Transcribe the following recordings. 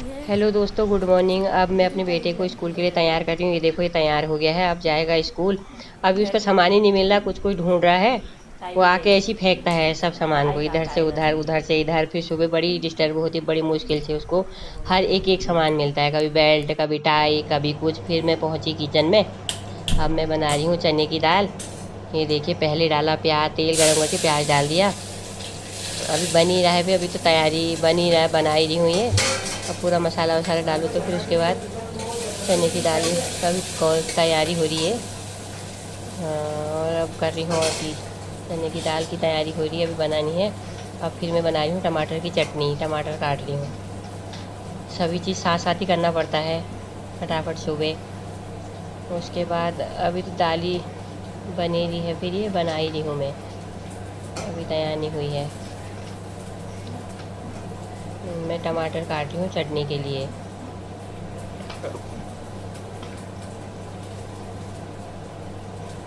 Hello दोस्तों, good morning. अब मैं अपने बेटे को स्कूल के लिए तैयार कर रही हूँ। ये देखो, ये तैयार हो गया है, अब जाएगा स्कूल। अभी उसका सामान ही नहीं मिल रहा, कुछ कुछ ढूंढ रहा है। वो आके ऐसे ही फेंकता है सब सामान को, इधर से उधर, उधर से इधर। फिर सुबह बड़ी डिस्टर्ब होती है, बड़ी मुश्किल से उसको हर एक एक सामान मिलता है, कभी बेल्ट, कभी टाई, कभी कुछ। फिर मैं पहुंची किचन में। अब मैं बना रही हूँ चने की दाल। ये देखिए, पहले डाला प्याज, तेल गरम करके प्याज डाल दिया। अभी बन ही रहा है, अभी तो तैयारी बन ही रहा है, बना ही रही हूँ ये। अब पूरा मसाला वसाला डालूँ तो फिर उसके बाद चने की दाल का भी तैयारी हो रही है। और अब कर रही हूँ और चीज़, चने की दाल की तैयारी हो रही है, अभी बनानी है। अब फिर मैं बना रही हूँ टमाटर की चटनी, टमाटर काट रही हूँ। सभी चीज़ साथ साथ ही करना पड़ता है, फटाफट सुबह। उसके बाद अभी तो दाल ही बनी रही है, फिर ये बना ही रही हूँ मैं, अभी तैयार नहीं हुई है। मैं टमाटर काट रही हूँ चटनी के लिए।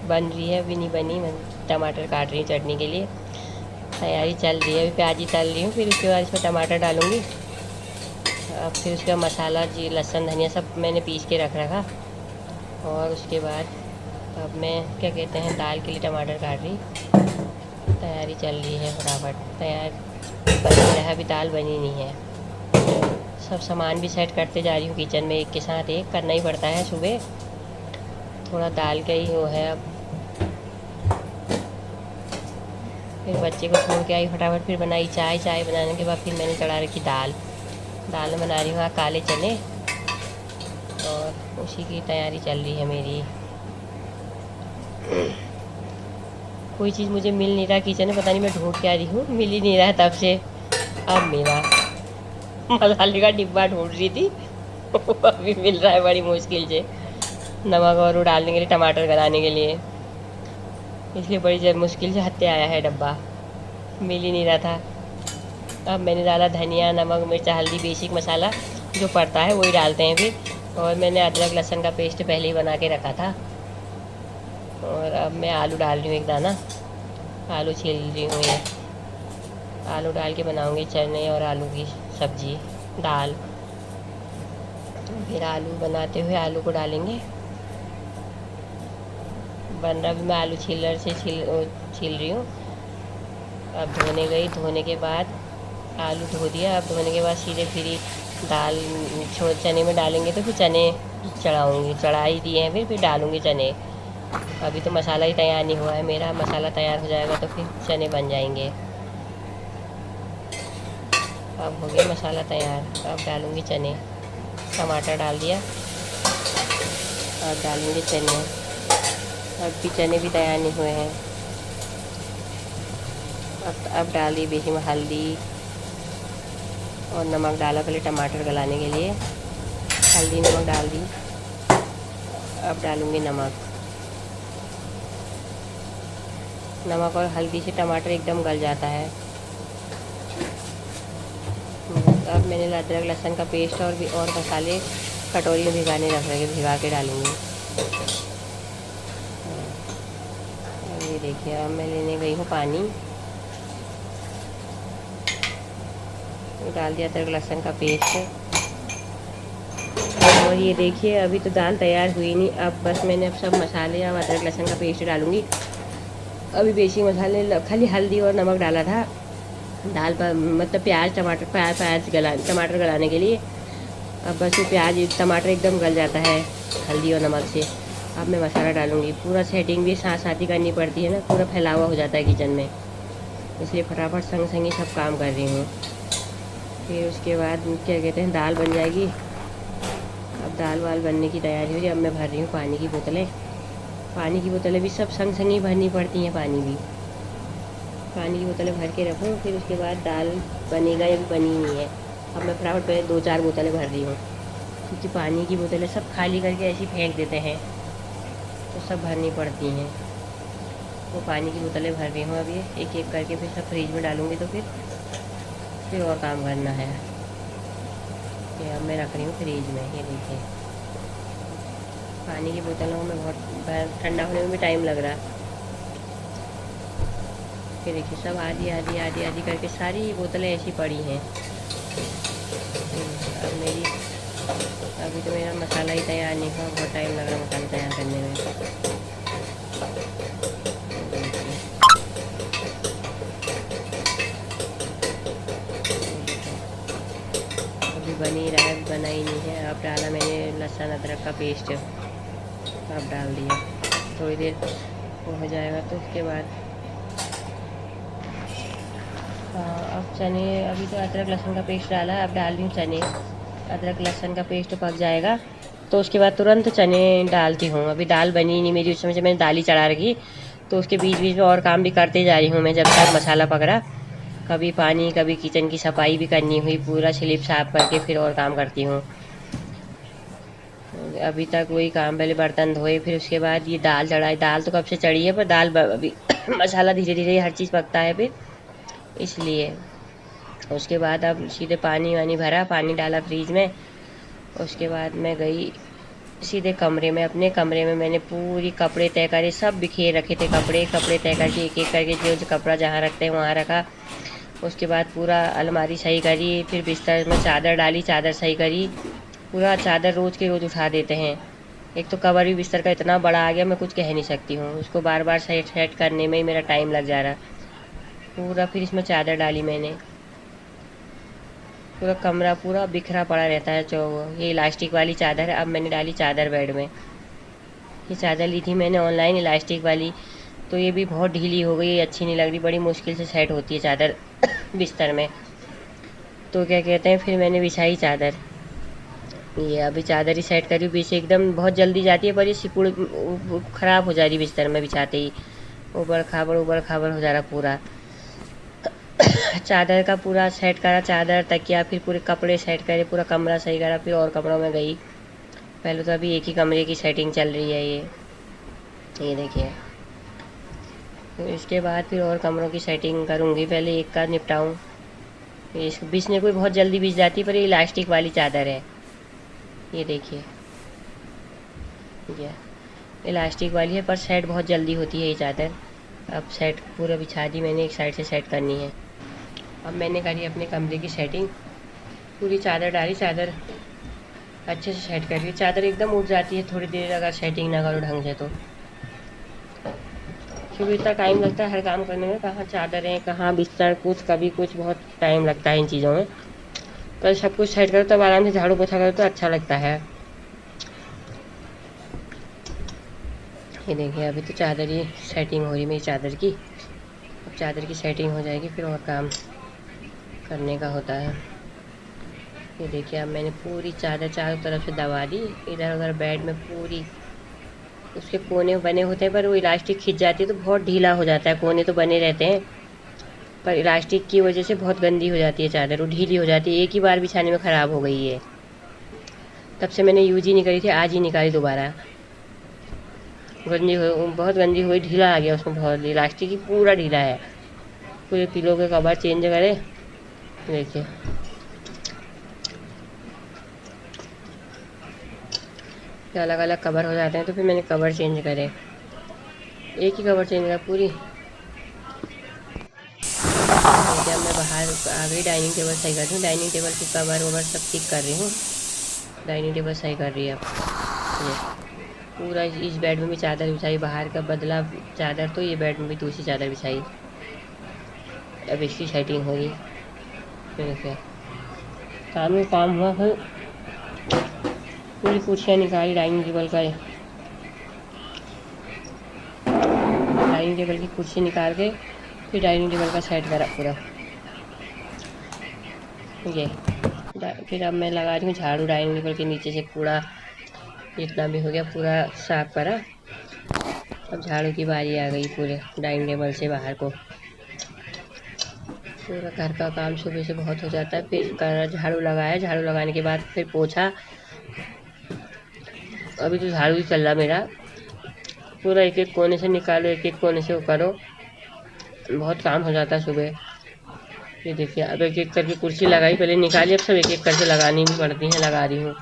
बन रही है, अभी नहीं बनी। मैं टमाटर काट रही हूँ चटनी के लिए, तैयारी चल रही है। अभी प्याज ही तल रही हूँ, फिर उसके बाद इसमें टमाटर डालूँगी। अब फिर उसके बाद मसाला, जी लहसुन धनिया सब मैंने पीस के रख रखा। और उसके बाद अब मैं क्या कहते हैं, दाल के लिए टमाटर काट रही, तैयारी चल रही है फटाफट। तैयार बन ही रहा है, अभी दाल बनी नहीं है। सब सामान भी सेट करते जा रही हूँ किचन में, एक के साथ एक करना ही पड़ता है सुबह। थोड़ा दाल का ही वो है अब। फिर बच्चे को छोड़ के आई फटाफट, फिर बनाई चाय। चाय बनाने के बाद फिर मैंने चढ़ा रखी दाल। दाल में बना रही हूँ काले चने, और उसी की तैयारी चल रही है मेरी। कोई चीज़ मुझे मिल नहीं रहा किचन में, पता नहीं मैं ढूंढ क्या रही हूँ, मिल ही नहीं रहा है तब से। अब मेरा मसाले का डिब्बा ढूंढ रही थी अभी मिल रहा है बड़ी मुश्किल से। नमक और वो डालने के लिए, टमाटर गलाने के लिए, इसलिए बड़ी मुश्किल से हत्ते आया है डब्बा, मिल ही नहीं रहा था। अब मैंने डाला धनिया, नमक, मिर्च, हल्दी, बेसिक मसाला जो पड़ता है वही डालते हैं फिर। और मैंने अदरक लहसुन का पेस्ट पहले ही बना के रखा था। और अब मैं आलू डाल रही हूँ, एक दाना आलू छील रही हूँ। ये आलू डाल के बनाऊँगी चने और आलू की सब्ज़ी, दाल। फिर आलू बनाते हुए आलू को डालेंगे। बन रहा, भी मैं आलू छीलर से छील रही हूँ। अब धोने गई, धोने के बाद आलू धो दिया। अब धोने के बाद सीधे फिर दाल चने में डालेंगे, तो फिर चने चढ़ाऊँगी, चढ़ा ही दिए हैं, फिर डालूँगी चने। अभी तो मसाला ही तैयार नहीं हुआ है मेरा, मसाला तैयार हो जाएगा तो फिर चने बन जाएंगे। अब हो गया मसाला तैयार, अब डालूँगी चने। टमाटर डाल दिया, अब डालूँगी चने। अब भी चने भी तैयार नहीं हुए हैं। अब डाल दी बेसिक में हल्दी और नमक डाला पहले टमाटर गलाने के लिए, हल्दी नमक डाल दी। अब डालूँगी नमक। नमक और हल्दी से टमाटर एकदम गल जाता है। अब मैंने अदरक लहसुन का पेस्ट और मसाले कटोरी में भिगाने रख रखे, भिगा के डालूँगी। ये देखिए, अब मैं लेने गई हूँ पानी, डाल दिया अदरक लहसुन का पेस्ट। और ये देखिए, अभी तो दाल तैयार हुई नहीं। अब बस मैंने अब सब मसाले और अदरक लहसुन का पेस्ट डालूँगी। अभी बेसिक मसाले खाली हल्दी और नमक डाला था दाल पर, मतलब प्याज टमाटर गलाने के लिए। अब बस वो प्याज टमाटर एकदम गल जाता है हल्दी और नमक से। अब मैं मसाला डालूँगी। पूरा सेटिंग भी साथ साथ ही करनी पड़ती है ना, पूरा फैला हुआ हो जाता है किचन में, इसलिए फटाफट संग संग ही सब काम कर रही हूँ। फिर उसके बाद क्या कहते हैं, दाल बन जाएगी। अब दाल वाल बनने की तैयारी हो रही है। अब मैं भर रही हूँ पानी की बोतलें। पानी की बोतलें भी सब संग संग ही भरनी पड़ती हैं। पानी की बोतलें भर के रखूँ, फिर उसके बाद दाल बनेगा या भी बनी नहीं है। अब मैं फटाफट पहले 2-4 बोतलें भर रही हूँ, क्योंकि पानी की बोतलें सब खाली करके ऐसे ही फेंक देते हैं, तो सब भरनी पड़ती हैं। तो पानी की बोतलें भर रही हूँ अब, ये एक एक करके फिर सब फ्रिज में डालूँगी, तो फिर और काम करना है। ये अब मैं रख रही हूँ फ्रिज में। ये देखिए, पानी की बोतलों में बहुत ठंडा होने में भी टाइम लग रहा है। ये देखिए, सब आधी आधी आधी आधी करके सारी बोतलें ऐसी पड़ी हैं। अब मेरी अभी तो मेरा मसाला ही तैयार नहीं हुआ, बहुत टाइम लग रहा मसाला तैयार करने में। अभी बन ही रहा है, बना ही नहीं है। अब डाला मैंने लहसुन अदरक का पेस्ट, अब डाल दिया। थोड़ी देर वो हो जाएगा तो उसके बाद अब चने, अभी तो अदरक लहसुन का पेस्ट डाला है, अब डाल रही हूँ चने। अदरक लहसुन का पेस्ट पक जाएगा तो उसके बाद तुरंत चने डालती हूँ। अभी दाल बनी नहीं मेरी, उस समय से मैंने दाल ही चढ़ा रखी, तो उसके बीच बीच में और काम भी करते जा रही हूँ मैं जब तक मसाला पक रहा। कभी पानी, कभी किचन की सफाई भी करनी हुई, पूरा स्लिप साफ करके फिर और काम करती हूँ। अभी तक वही काम, पहले बर्तन धोए, फिर उसके बाद ये दाल चढ़ाई। दाल तो कब से चढ़ी है, पर दाल अभी मसाला धीरे धीरे हर चीज़ पकता है फिर, इसलिए। उसके बाद अब सीधे पानी वानी भरा, पानी डाला फ्रीज में। उसके बाद मैं गई सीधे कमरे में। अपने कमरे में मैंने पूरी कपड़े तय करे, सब बिखेर रखे थे कपड़े। कपड़े तय करके एक एक करके जो कपड़ा जहाँ रखते हैं वहाँ रखा। उसके बाद पूरा अलमारी सही करी, फिर बिस्तर में चादर डाली, चादर सही करी। पूरा चादर रोज़ के रोज़ उठा देते हैं। एक तो कवर भी बिस्तर का इतना बड़ा आ गया, मैं कुछ कह नहीं सकती हूँ। उसको बार बार सेट करने में ही मेरा टाइम लग जा रहा पूरा। फिर इसमें चादर डाली मैंने, पूरा कमरा पूरा बिखरा पड़ा रहता है। ये इलास्टिक वाली चादर है। अब मैंने डाली चादर बेड में। ये चादर ली थी मैंने ऑनलाइन, इलास्टिक वाली, तो ये भी बहुत ढीली हो गई, अच्छी नहीं लग रही, बड़ी मुश्किल से सेट होती है चादर बिस्तर में। तो क्या कहते हैं, फिर मैंने बिछाई चादर। ये अभी चादर ही सेट करी, बीच एकदम बहुत जल्दी जाती है, पर ये सिकुड़ ख़राब हो जा रही बिस्तर में बिछाते ही। ऊबड़ खाबड़ हो जा रहा पूरा। चादर का पूरा सेट करा, चादर तकिया, फिर पूरे कपड़े सेट करे, पूरा कमरा सही करा। फिर और कमरों में गई। पहले तो अभी एक ही कमरे की सेटिंग चल रही है ये देखिए। तो इसके बाद फिर और कमरों की सेटिंग करूँगी, पहले एक का निपटाऊँ। इस बिछने को बहुत जल्दी बिछ जाती है, पर ये इलास्टिक वाली चादर है, ये देखिए। ये इलास्टिक वाली है, पर सेट बहुत जल्दी होती है ये चादर। अब सेट पूरा बिछा दी मैंने, एक साइड से सेट करनी है। अब मैंने करी अपने कमरे की सेटिंग, पूरी चादर डाली, चादर अच्छे से सेट करी। चादर एकदम उठ जाती है थोड़ी देर अगर सेटिंग ना करो ढंग से तो, क्योंकि इतना टाइम लगता है हर काम करने में। कहाँ चादरें, कहाँ बिस्तर, कुछ कभी कुछ, बहुत टाइम लगता है इन चीज़ों में। पर सब कुछ सेट करो तब आराम से झाड़ू पोछा करो तो अच्छा लगता है। ये देखिए, अभी तो चादर ही सेटिंग हो रही मेरी चादर की। अब चादर की सेटिंग हो जाएगी फिर और काम करने का होता है। ये देखिए, अब मैंने पूरी चादर चारों तरफ से दबा दी। इधर उधर बेड में पूरी, उसके कोने बने होते हैं पर वो इलास्टिक खिंच जाती है तो बहुत ढीला हो जाता है। कोने तो बने रहते हैं पर इलास्टिक की वजह से बहुत गंदी हो जाती है चादर, वो ढीली हो जाती है। एक ही बार बिछाने में ख़राब हो गई है, तब से मैंने यूज ही नहीं करी थी, आज ही निकाली दोबारा। बहुत गंदी हो गई, ढीला आ गया उसमें बहुत। इलास्टिक ही पूरा ढीला है। पूरे पिलो के कवर चेंज करे, देखिए। अलग अलग कवर हो जाते हैं तो फिर मैंने कवर चेंज करे, एक ही कवर चेंज करा पूरी। जब मैं बाहर आ गई, डाइनिंग टेबल सही कर रही हूँ, डाइनिंग टेबल की कवर ववर सब ठीक कर रही हूँ। डाइनिंग टेबल सही कर रही है अब। ये पूरा इस बेड में भी चादर बिछाई, बाहर का बदला चादर, तो ये बेड में भी दूसरी चादर बिछाई। अब इसकी सेटिंग होगी। फिर काम में काम हुआ, फिर पूरी कुर्सियाँ निकाली डाइनिंग टेबल का। डाइनिंग टेबल की कुर्सी निकाल के फिर डाइनिंग टेबल का सेट करा पूरा। ये फिर अब मैं लगा रही हूँ झाड़ू। डाइनिंग टेबल के नीचे से कूड़ा जितना भी हो गया पूरा साफ करा। अब झाड़ू की बारी आ गई पूरे डाइनिंग टेबल से बाहर को। पूरा घर का काम सुबह से बहुत हो जाता है। फिर झाड़ू लगाया, झाड़ू लगाने के बाद फिर पोछा। अभी तो झाड़ू ही चल रहा मेरा, पूरा एक एक कोने से निकालो, एक एक कोने से वो करो, बहुत काम हो जाता है सुबह। ये देखिए, अब एक एक करके कुर्सी लगाई, पहले निकाली, अब सब एक एक करके लगानी भी पड़ती हैं, लगा रही हूँ।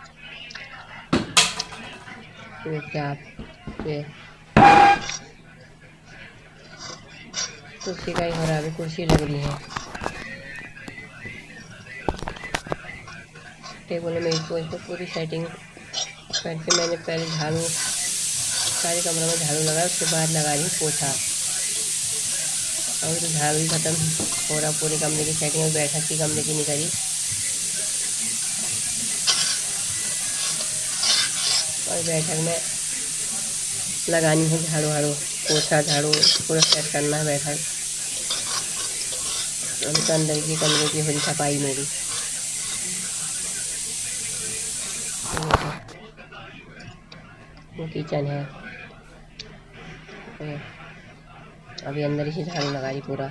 देखिए आप, ये कुर्सी का ही हो रहा है, अभी कुर्सी लग रही है। टेबल में इसको पूरी सेटिंग करके मैंने पहले झाड़ू, सारे कमरों में झाड़ू लगाया, उसके बाद लगा रही पोछा। और तो झाड़ू भी ख़त्म हो रहा, पूरे कमरे की सेटिंग, बैठक की कमरे की नहीं करी। और बैठक में लगानी है झाड़ू वाड़ू, पोछा झाड़ू पूरा सेट करना है बैठक। अभी तो अंदर की कमरे की हुई सफाई मेरी। वो किचन है, अभी अंदर ही झाड़ू लगा रही पूरा।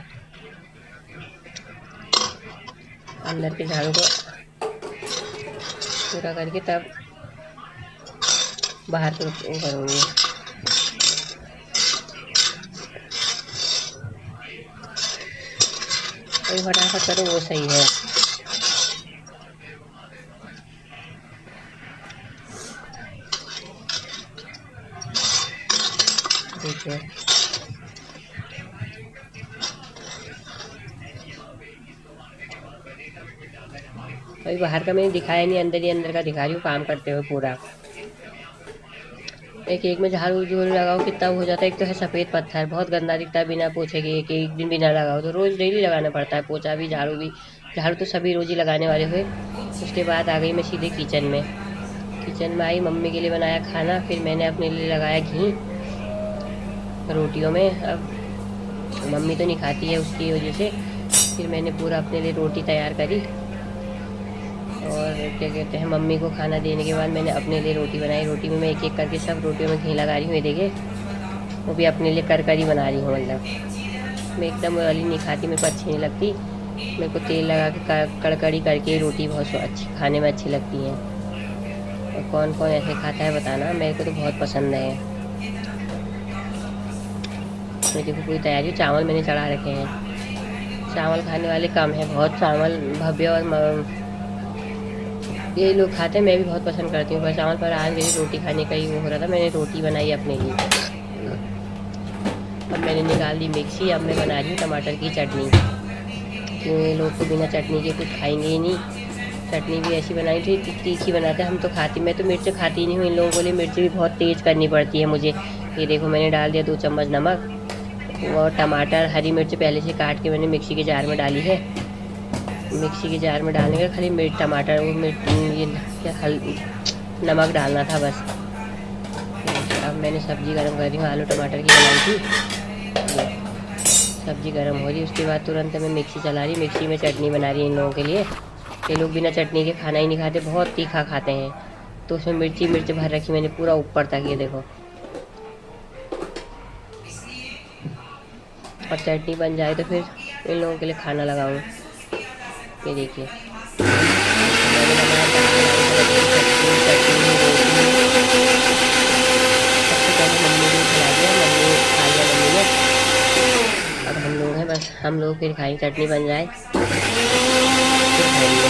अंदर के झाड़ू को पूरा करके तब बाहर को करूँगी। फटाफट करो वो सही है। देखिए अभी बाहर का मैंने दिखाया नहीं, अंदर ही अंदर का दिखा रही हूँ काम करते हुए पूरा। एक एक में झाड़ू जो लगाओ कितना हो जाता है। एक तो है सफ़ेद पत्थर, बहुत गंदा दिखता है बिना पोछे के। एक दिन बिना लगाओ तो रोज़ डेली लगाना पड़ता है पोछा भी झाड़ू भी। झाड़ू तो सभी रोज़ ही लगाने वाले हुए। उसके बाद आ गई मैं सीधे किचन में। किचन में आई, मम्मी के लिए बनाया खाना, फिर मैंने अपने लिए लगाया घी रोटियों में। अब मम्मी तो नहीं खाती है, उसकी वजह से फिर मैंने पूरा अपने लिए रोटी तैयार करी। और क्या कहते हैं, मम्मी को खाना देने के बाद मैंने अपने लिए रोटी बनाई। रोटी में मैं एक एक करके सब रोटियों में घी लगा रही हूँ। ये देखिए वो भी अपने लिए करकरी बना रही हूँ। मतलब मैं एकदम वाली नहीं खाती, मेरे को अच्छी नहीं लगती। मेरे को तेल लगा के कड़कड़ी करके रोटी बहुत अच्छी खाने में अच्छी लगती हैं। और कौन कौन ऐसे खाता है बताना, मेरे को तो बहुत पसंद है। मैं देखो पूरी तैयारी, चावल मैंने चढ़ा रखे हैं। चावल खाने वाले कम हैं, बहुत चावल भव्य और ये लोग खाते हैं, मैं भी बहुत पसंद करती हूँ। पर चावल पर आज मेरी रोटी खाने का ही वो हो रहा था, मैंने रोटी बनाई अपने लिए। अब मैंने निकाल दी मिक्सी। अब मैं बना रही हूँ टमाटर की चटनी, क्योंकि लोग तो बिना चटनी के कुछ खाएंगे ही नहीं। चटनी भी ऐसी बनाई थी, तीखी बनाते हम तो खाती, मैं तो मिर्च खाती नहीं हूँ। इन लोगों के लिए मिर्च भी बहुत तेज़ करनी पड़ती है मुझे। ये देखो मैंने डाल दिया 2 चम्मच नमक, और टमाटर हरी मिर्च पहले से काट के मैंने मिक्सी के जार में डाली है। मिक्सी के जार में डालने का खाली मिर्च टमाटर वो मिर्च ये क्या नमक डालना था बस। अब मैंने सब्ज़ी गरम कर दी हूँ, आलू टमाटर की बनाई थी। सब्ज़ी गरम हो रही, उसके बाद तुरंत मैं मिक्सी चला रही। मिक्सी में चटनी बना रही इन लोगों के लिए। ये लोग बिना चटनी के खाना ही नहीं खाते, बहुत तीखा खाते हैं। तो उसमें मिर्च भर रखी मैंने पूरा ऊपर तक, ये देखो। और चटनी बन जाए तो फिर इन लोगों के लिए खाना लगाऊँ। ये देखिए सबसे पहले मम्मी ने खिला दिया, मम्मी खा लिया मम्मी ने। अब हम लोग हैं, बस हम लोग फिर खाएंगे, चटनी बन जाए फिर खाएंगे।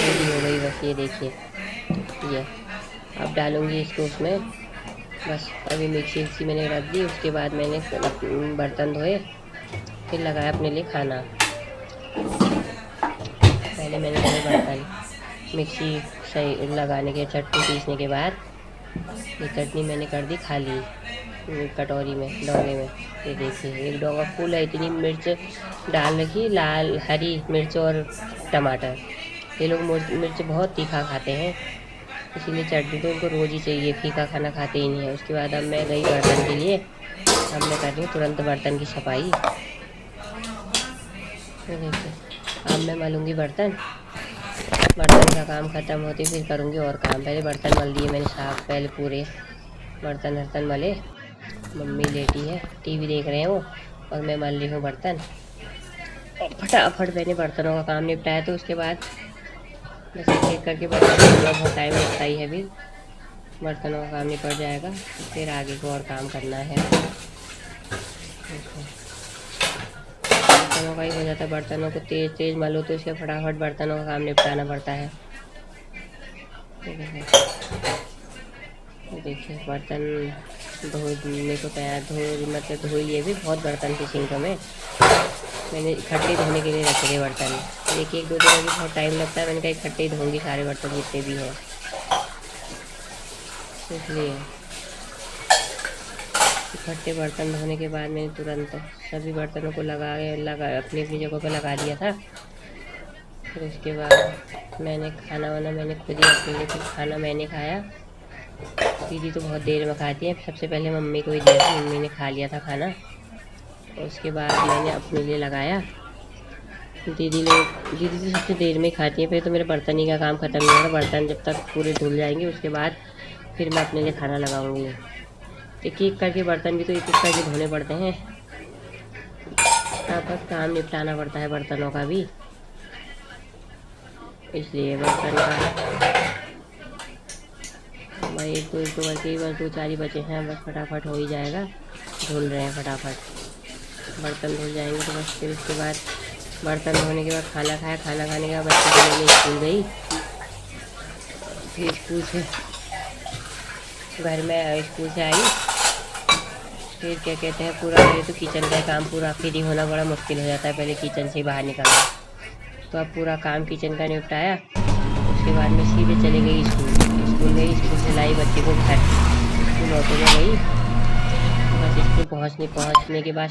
रेडी हो गई बस, ये देखिए। ये अब डालूंगी इसको उसमें बस। अभी मिक्सी मैंने रख दी, उसके बाद मैंने बर्तन धोए, फिर लगाया अपने लिए खाना। पहले मैंने धोए बर्तन, मिक्सी सही लगाने के, चटनी पीसने के बाद ये चटनी मैंने कर दी खाली कटोरी में, डोंगे में। ये देखिए एक डोंगा फुल है, इतनी मिर्च डाल रखी, लाल हरी मिर्च और टमाटर। ये लोग मिर्च बहुत तीखा खाते हैं, इसीलिए चटनी तो उनको रोज़ ही चाहिए, फीका खाना खाते ही नहीं है। उसके बाद अब मैं गई बर्तन के लिए। अब मैं कर रही हूँ तुरंत बर्तन की सफाई। देखिए अब मैं मलूँगी बर्तन का काम ख़त्म होते फिर करूँगी और काम। पहले बर्तन मल दिए मैंने साफ, पहले पूरे बर्तन मले। मम्मी लेटी है, टीवी देख रहे हैं वो, और मैं मल रही हूँ बर्तन। फटाफट मैंने बर्तनों का काम निपटाया, तो उसके बाद बस एक करके बर्तन बहुत टाइम लगता ही है। अभी बर्तनों का काम निपट जाएगा, फिर आगे को और काम करना है। बर्तनों का ही हो जाता है, बर्तनों को तेज़ मलो तो इसके फटाफट बर्तनों का काम निपटाना पड़ता है। देखिए बर्तन धोने को तैयार मतलब धो लिए भी बहुत बर्तन थे सिंक में। मैंने इकट्ठे धोने के लिए रखे थे बर्तन। एक एक दो दिन अभी बहुत टाइम लगता है, मैंने कहा इकट्ठे ही धोऊंगी सारे बर्तन जितने भी हैं, इसलिए इकट्ठे बर्तन धोने के बाद मैंने तुरंत सभी बर्तनों को लगा अपनी अपनी जगह पर लगा दिया था। फिर उसके बाद मैंने खाना वाना मैंने खुद ही अपने लिए फिर खाना मैंने खाया। दीदी तो बहुत देर में खाती है, सबसे पहले मम्मी को ही दिया था, मम्मी ने खा लिया था खाना। उसके बाद मैंने अपने लिए लगाया। दीदी तो सबसे देर में खाती है। फिर तो मेरे बर्तन ही का काम ख़त्म नहीं होगा, बर्तन जब तक पूरे धुल जाएंगे उसके बाद फिर मैं अपने लिए खाना लगाऊंगी। एक एक करके बर्तन भी तो एक एक करके धोने पड़ते हैं, बस काम निपटाना पड़ता है बर्तनों का भी, इसलिए बर्तन का भाई एक दो करके बस 2-4 ही बचे हैं, बस फटाफट हो ही जाएगा। धुल रहे हैं फटाफट, बर्तन धुल जाएंगे तो बस। फिर उसके बाद बर्तन धोने के बाद खाना खाया, खाना खाने के बाद बच्चे को लेने स्कूल गई। फिर स्कूल से घर में स्कूल से आई, फिर क्या कहते हैं पूरा ये तो किचन का काम पूरा फ्री होना बड़ा मुश्किल हो जाता है, पहले किचन से बाहर निकलना। तो अब पूरा काम किचन का निपटाया, उसके बाद मैं सीधे चली गई स्कूल गई, स्कूल से लाई बच्चे को घर, स्कूल ऑटो में गई। बस स्कूल पहुँचने के बाद